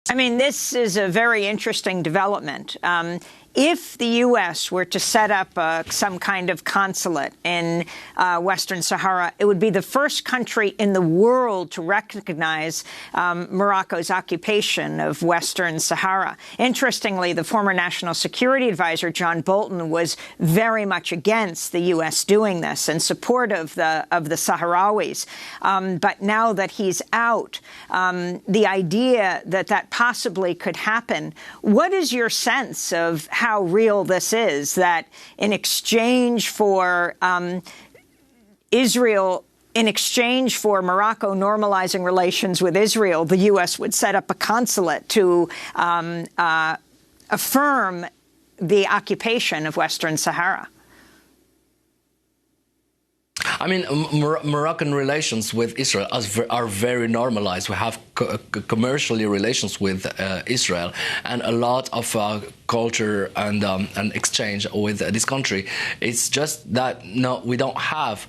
I mean, this is a very interesting development. If the U.S. were to set up some kind of consulate in Western Sahara, it would be the first country in the world to recognize Morocco's occupation of Western Sahara. Interestingly, the former National Security Advisor, John Bolton, was very much against the U.S. doing this, in support of the Sahrawis. But now that he's out, the idea that that possibly could happen, what is your sense of how real this is, that in exchange for Morocco normalizing relations with Israel, the U.S. would set up a consulate to affirm the occupation of Western Sahara? I mean, Moroccan relations with Israel are very normalized. We have commercially relations with Israel, and a lot of culture and exchange with this country. It's just that we don't have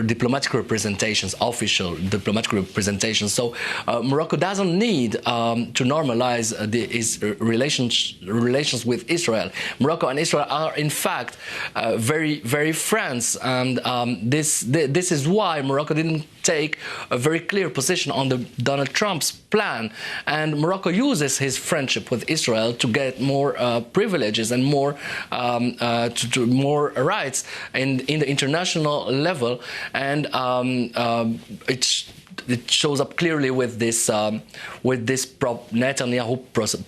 diplomatic representations, official diplomatic representations. So Morocco doesn't need to normalize its relations with Israel. Morocco and Israel are, in fact, very, very friends. And this is why Morocco didn't take a very clear position on the Donald Trump's plan. And Morocco uses his friendship with Israel to get more privileges and more more rights in the international level. And it shows up clearly with this Netanyahu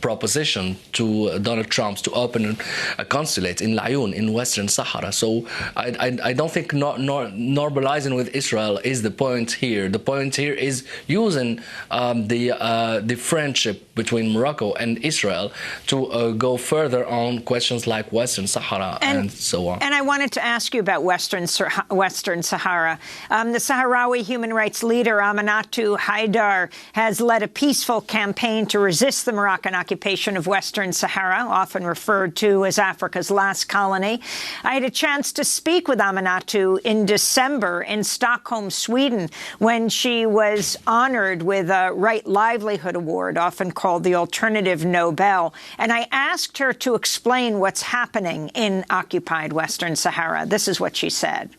proposition to Donald Trump to open a consulate in Laayoune in Western Sahara. So I don't think normalizing with Israel is the point here. The point here is using the friendship between Morocco and Israel to go further on questions like Western Sahara and so on. And I wanted to ask you about Western Sahara. The Sahrawi human rights leader Aminatu Haidar has led a peaceful campaign to resist the Moroccan occupation of Western Sahara, often referred to as Africa's last colony. I had a chance to speak with Aminatu in December in Stockholm, Sweden, when she was honored with a Right Livelihood Award, often called the Alternative Nobel. And I asked her to explain what's happening in occupied Western Sahara. This is what she said.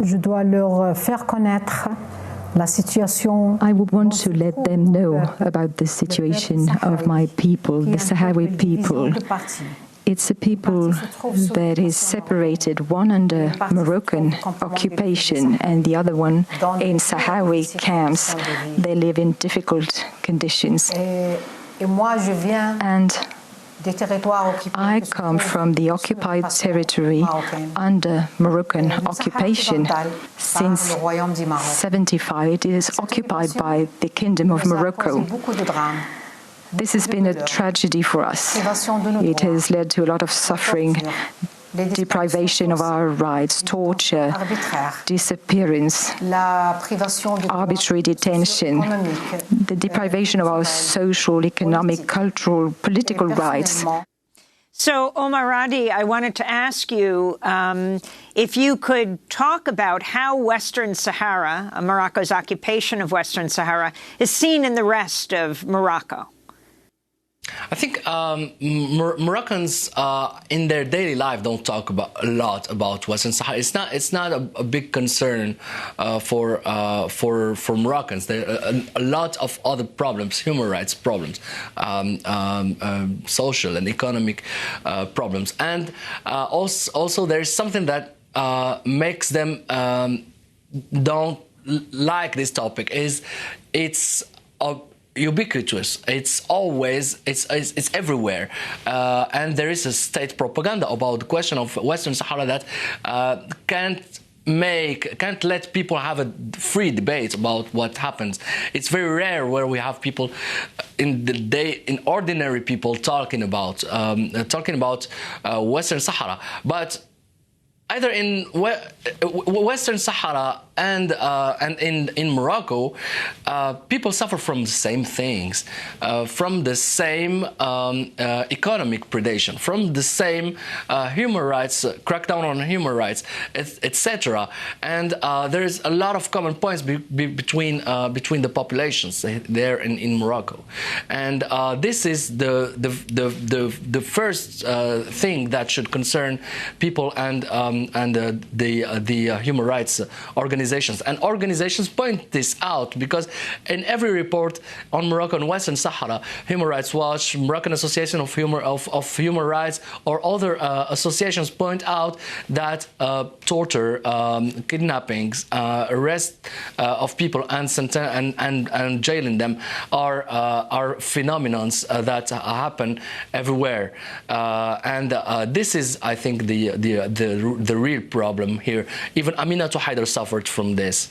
Je dois leur faire connaître la situation. I would want to let them know about the situation of my people, the Sahrawi people. It's a people that is separated, one under Moroccan occupation and the other one in Sahrawi camps. They live in difficult conditions. And I come from the occupied territory under Moroccan occupation. Since 1975, it is occupied by the Kingdom of Morocco. This has been a tragedy for us. It has led to a lot of suffering, deprivation of our rights, torture, disappearance, arbitrary detention, the deprivation of our social, economic, cultural, political rights. So, Omar Radi, I wanted to ask you if you could talk about how Western Sahara, Morocco's occupation of Western Sahara, is seen in the rest of Morocco. I think Moroccans in their daily life don't talk a lot about Western Sahara. It's not a big concern for Moroccans. There are a lot of other problems, human rights problems, social and economic problems, and also there's something that makes them don't like this topic. It's ubiquitous. It's always, it's everywhere, and there is a state propaganda about the question of Western Sahara that can't let people have a free debate about what happens. It's very rare where we have people ordinary people talking about Western Sahara, but either in Western Sahara and in Morocco, people suffer from the same things, from the same economic predation, from the same human rights, crackdown on human rights, etc. And there is a lot of common points between the populations there in Morocco, and this is the first thing that should concern people and the human rights organizations. And organizations point this out because in every report on Morocco and Western Sahara, Human Rights Watch, Moroccan Association of Human Rights, or other associations point out that torture, kidnappings, arrest of people and jailing them are phenomena that happen everywhere, and this is, I think, the real problem here. Even Aminata Haider suffered from this.